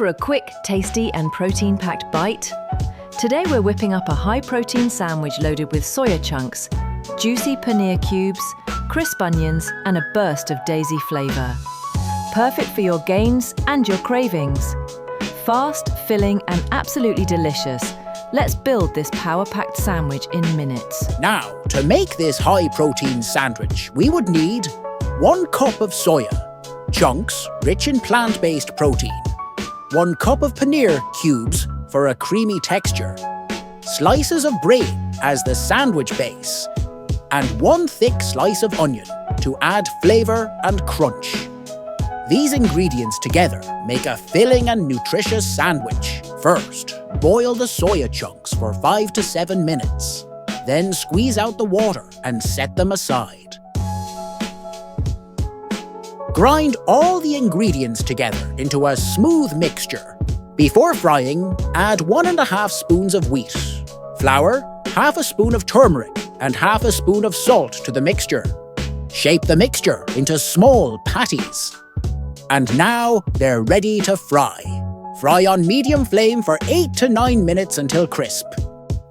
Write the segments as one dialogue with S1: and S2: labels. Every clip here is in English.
S1: for a quick, tasty and protein-packed bite? Today we're whipping up a high-protein sandwich loaded with soya chunks, juicy paneer cubes, crisp onions and a burst of daisy flavour. Perfect for your gains and your cravings. Fast, filling and absolutely delicious. Let's build this power-packed sandwich in minutes.
S2: Now, to make this high-protein sandwich, we would need 1 cup of soya, chunks rich in plant-based protein, 1 cup of paneer cubes for a creamy texture, slices of bread as the sandwich base, and 1 thick slice of onion to add flavour and crunch. These ingredients together make a filling and nutritious sandwich. First, boil the soya chunks for 5 to 7 minutes. Then squeeze out the water and set them aside. Grind all the ingredients together into a smooth mixture. Before frying, add 1½ spoons of wheat, flour, ½ a spoon of turmeric, and ½ a spoon of salt to the mixture. Shape the mixture into small patties. And now they're ready to fry. Fry on medium flame for 8 to 9 minutes until crisp.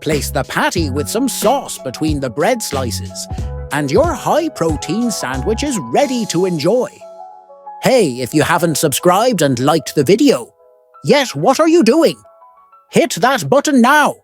S2: Place the patty with some sauce between the bread slices, and your high-protein sandwich is ready to enjoy. Hey, if you haven't subscribed and liked the video, yet what are you doing? Hit that button now!